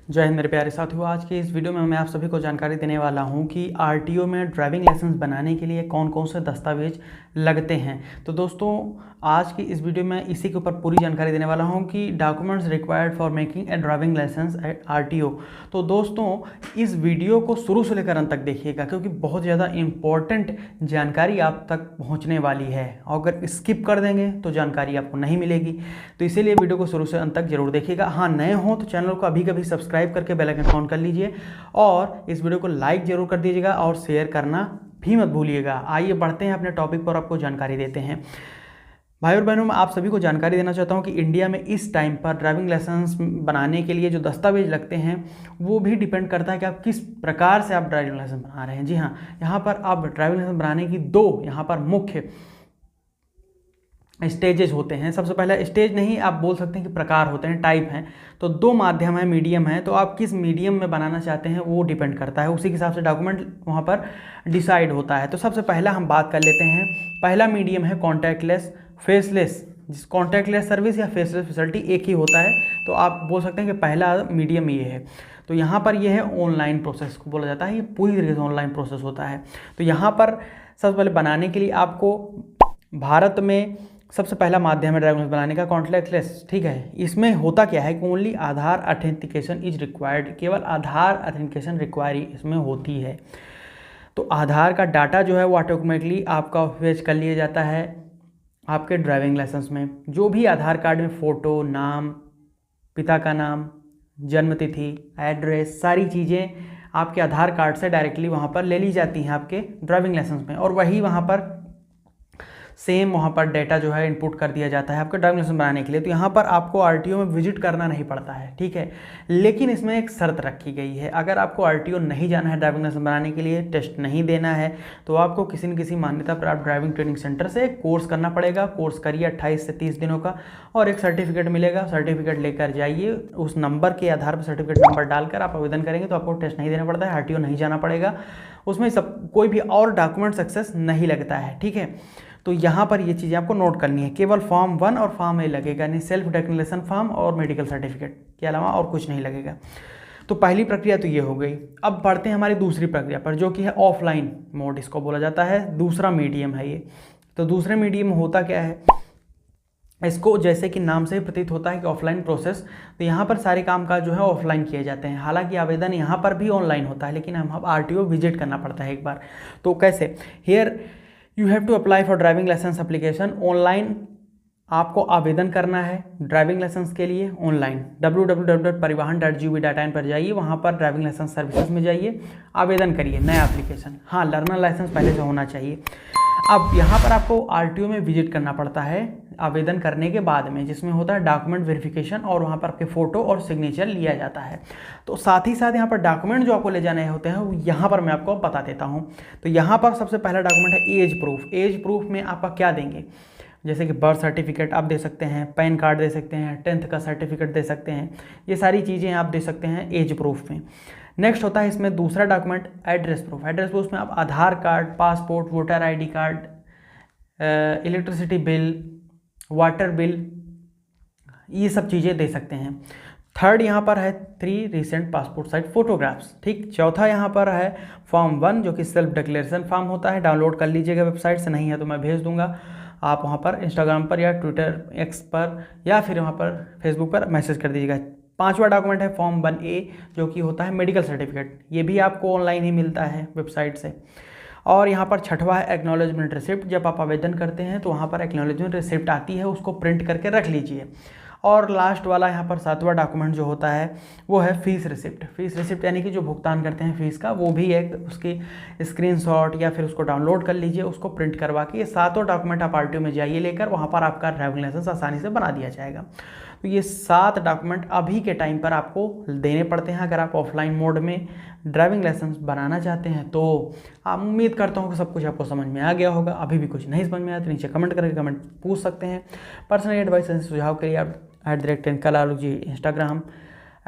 जय हिंद मेरे प्यारे साथियों। आज की इस वीडियो में मैं आप सभी को जानकारी देने वाला हूं कि आरटीओ में ड्राइविंग लाइसेंस बनाने के लिए कौन कौन से दस्तावेज लगते हैं। तो दोस्तों आज की इस वीडियो में इसी के ऊपर पूरी जानकारी देने वाला हूं कि documents required for making a driving licence at RTO. तो दोस्तों इस वीडियो को शुरू से लेकर अंत तक देखिएगा क्योंकि बहुत ज़्यादा इम्पोर्टेंट जानकारी आप तक पहुँचने वाली है। अगर स्किप कर देंगे तो जानकारी आपको नहीं मिलेगी, तो इसीलिए वीडियो को शुरू से अंत तक जरूर देखिएगा। हाँ, नए हो तो चैनल को अभी कभी सब्सक्राइब करके बेल आइकन ऑन कर लीजिए और इस वीडियो को लाइक जरूर कर दीजिएगा और शेयर करना भी मत भूलिएगा। आइए बढ़ते हैं अपने टॉपिक पर, आपको जानकारी देते हैं। भाई और बहनों, मैं आप सभी को जानकारी देना चाहता हूं कि इंडिया में इस टाइम पर ड्राइविंग लाइसेंस बनाने के लिए जो दस्तावेज लगते हैं वो भी डिपेंड करता है कि आप किस प्रकार से आप ड्राइविंग लाइसेंस बना रहे हैं। जी हाँ, यहाँ पर आप ड्राइविंग लाइसेंस बनाने की दो यहाँ पर मुख्य स्टेजेस होते हैं। सबसे पहला स्टेज नहीं, आप बोल सकते हैं कि प्रकार होते हैं, टाइप हैं। तो दो माध्यम है, मीडियम है। तो आप किस मीडियम में बनाना चाहते हैं वो डिपेंड करता है, उसी के हिसाब से डॉक्यूमेंट वहाँ पर डिसाइड होता है। तो सबसे पहला हम बात कर लेते हैं, पहला मीडियम है कॉन्टैक्टलेस फेसलेस। जिस कॉन्टैक्टलेस सर्विस या फेसलेस फैसिलिटी एक ही होता है, तो आप बोल सकते हैं कि पहला मीडियम ये है। तो यहाँ पर ये है ऑनलाइन प्रोसेस को बोला जाता है, ये पूरी तरीके से ऑनलाइन प्रोसेस होता है। तो यहाँ पर सबसे पहले बनाने के लिए आपको भारत में सबसे पहला माध्यम है ड्राइविंग लाइसेंस बनाने का कॉन्टैक्टलेस। ठीक है, इसमें होता क्या है कि only Aadhaar authentication is required, केवल आधार ऑथेंटिकेशन रिक्वायरी इसमें होती है। तो आधार का डाटा जो है वो ऑटोमेटिकली आपका फेच कर लिया जाता है आपके ड्राइविंग लाइसेंस में। जो भी आधार कार्ड में फ़ोटो, नाम, पिता का नाम, जन्मतिथि, एड्रेस, सारी चीज़ें आपके आधार कार्ड से डायरेक्टली वहाँ पर ले ली जाती हैं आपके ड्राइविंग लाइसेंस में, और वही वहाँ पर सेम वहाँ पर डेटा जो है इनपुट कर दिया जाता है आपके ड्राइविंग लाइसेंस बनाने के लिए। तो यहाँ पर आपको आरटीओ में विजिट करना नहीं पड़ता है, ठीक है। लेकिन इसमें एक शर्त रखी गई है, अगर आपको आरटीओ नहीं जाना है ड्राइविंग लाइसेंस बनाने के लिए, टेस्ट नहीं देना है, तो आपको किसी न किसी मान्यता प्राप्त ड्राइविंग ट्रेनिंग सेंटर से कोर्स करना पड़ेगा। कोर्स करिए 28 से 30 दिनों का, और एक सर्टिफिकेट मिलेगा। सर्टिफिकेट लेकर जाइए, उस नंबर के आधार पर सर्टिफिकेट नंबर डालकर आप आवेदन करेंगे तो आपको टेस्ट नहीं देना पड़ता है, आरटीओ नहीं जाना पड़ेगा। उसमें सब कोई भी और डॉक्यूमेंट सक्सेस नहीं लगता है, ठीक है। तो यहाँ पर ये चीज़ें आपको नोट करनी है, केवल फॉर्म 1 और फॉर्म ए लगेगा, यानी सेल्फ डिक्लेरेशन फॉर्म और मेडिकल सर्टिफिकेट के अलावा और कुछ नहीं लगेगा। तो पहली प्रक्रिया तो ये हो गई। अब बढ़ते हैं हमारी दूसरी प्रक्रिया पर, जो कि है ऑफलाइन मोड, इसको बोला जाता है। दूसरा मीडियम है ये। तो दूसरे मीडियम में होता क्या है, इसको जैसे कि नाम से ही प्रतीत होता है कि ऑफलाइन प्रोसेस, तो यहाँ पर सारे काम काज जो है ऑफलाइन किए जाते हैं। हालांकि आवेदन यहाँ पर भी ऑनलाइन होता है, लेकिन हम आरटीओ विजिट करना पड़ता है एक बार। तो कैसे, here you have to apply for driving licence application. Online आपको आवेदन करना है ड्राइविंग लाइसेंस के लिए ऑनलाइन। www.parivahan.gov.in पर जाइए, वहाँ पर ड्राइविंग लाइसेंस सर्विसेज में जाइए, आवेदन करिए नया एप्लीकेशन। हाँ, लर्नर लाइसेंस पहले से होना चाहिए। अब यहाँ पर आपको आरटीओ में विजिट करना पड़ता है आवेदन करने के बाद में, जिसमें होता है डॉक्यूमेंट वेरिफिकेशन, और वहाँ पर आपके फ़ोटो और सिग्नेचर लिया जाता है। तो साथ ही साथ यहाँ पर डॉक्यूमेंट जो आपको ले जाने होते हैं वो यहाँ पर मैं आपको बता देता हूँ। तो यहाँ पर सबसे पहला डॉक्यूमेंट है एज प्रूफ। एज प्रूफ में आपका क्या देंगे, जैसे कि बर्थ सर्टिफिकेट आप दे सकते हैं, पैन कार्ड दे सकते हैं, 10th का सर्टिफिकेट दे सकते हैं, ये सारी चीज़ें आप दे सकते हैं एज प्रूफ में। नेक्स्ट होता है इसमें दूसरा document address proof. Address proof में आप Aadhaar card, passport, voter ID card, electricity bill, water bill, ये सब चीज़ें दे सकते हैं। थर्ड यहाँ पर है 3 रिसेंट पासपोर्ट साइज फोटोग्राफ्स, ठीक। चौथा यहाँ पर है फॉर्म 1, जो कि सेल्फ डिक्लेरेशन फॉर्म होता है। डाउनलोड कर लीजिएगा वेबसाइट से, नहीं है तो मैं भेज दूंगा। आप वहाँ पर इंस्टाग्राम पर या ट्विटर एक्स पर या फिर वहाँ पर फेसबुक पर मैसेज कर दीजिएगा। पांचवा डॉक्यूमेंट है फॉर्म 1A, जो कि होता है मेडिकल सर्टिफिकेट। ये भी आपको ऑनलाइन ही मिलता है वेबसाइट से। और यहाँ पर छठवा है एक्नॉलेजमेंट रिसिप्ट। जब आप आवेदन करते हैं तो वहाँ पर एक्नॉलेजमेंट रिसिप्ट आती है, उसको प्रिंट करके रख लीजिए। और लास्ट वाला यहाँ पर 7वां डॉक्यूमेंट जो होता है वो है फीस रिसिप्ट। फीस रिसिप्ट यानी कि जो भुगतान करते हैं फीस का, वो भी एक उसकी स्क्रीनशॉट या फिर उसको डाउनलोड कर लीजिए, उसको प्रिंट करवा के। ये सातों डॉक्यूमेंट आप आरटीओ में जाइए लेकर, वहाँ पर आपका ड्राइविंग लाइसेंस आसानी से बना दिया जाएगा। तो ये 7 डॉक्यूमेंट अभी के टाइम पर आपको देने पड़ते हैं अगर आप ऑफलाइन मोड में ड्राइविंग लाइसेंस बनाना चाहते हैं। तो आप उम्मीद करता हूँ कि सब कुछ आपको समझ में आ गया होगा। अभी भी कुछ नहीं समझ में आया तो नीचे कमेंट करके कमेंट पूछ सकते हैं। पर्सनल एडवाइस सुझाव के लिए आप @technology Instagram,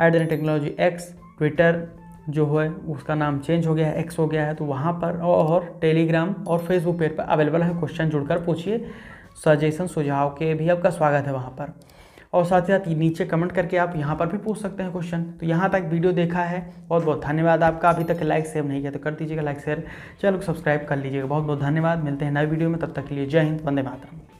@technology x, Twitter जो है उसका नाम चेंज हो गया है, एक्स हो गया है, तो वहाँ पर, और टेलीग्राम और फेसबुक पेज पर अवेलेबल है। क्वेश्चन जुड़कर पूछिए, सजेशन सुझाव के भी आपका स्वागत है वहाँ पर। और साथ ही साथ नीचे कमेंट करके आप यहाँ पर भी पूछ सकते हैं क्वेश्चन। तो यहाँ तक वीडियो देखा है, बहुत बहुत धन्यवाद आपका। अभी तक लाइक शेयर नहीं किया तो कर दीजिएगा लाइक शेयर, चैनल को सब्सक्राइब कर लीजिएगा। बहुत बहुत धन्यवाद, मिलते हैं नए वीडियो में, तब तक के लिए जय हिंद, वंदे मातरम।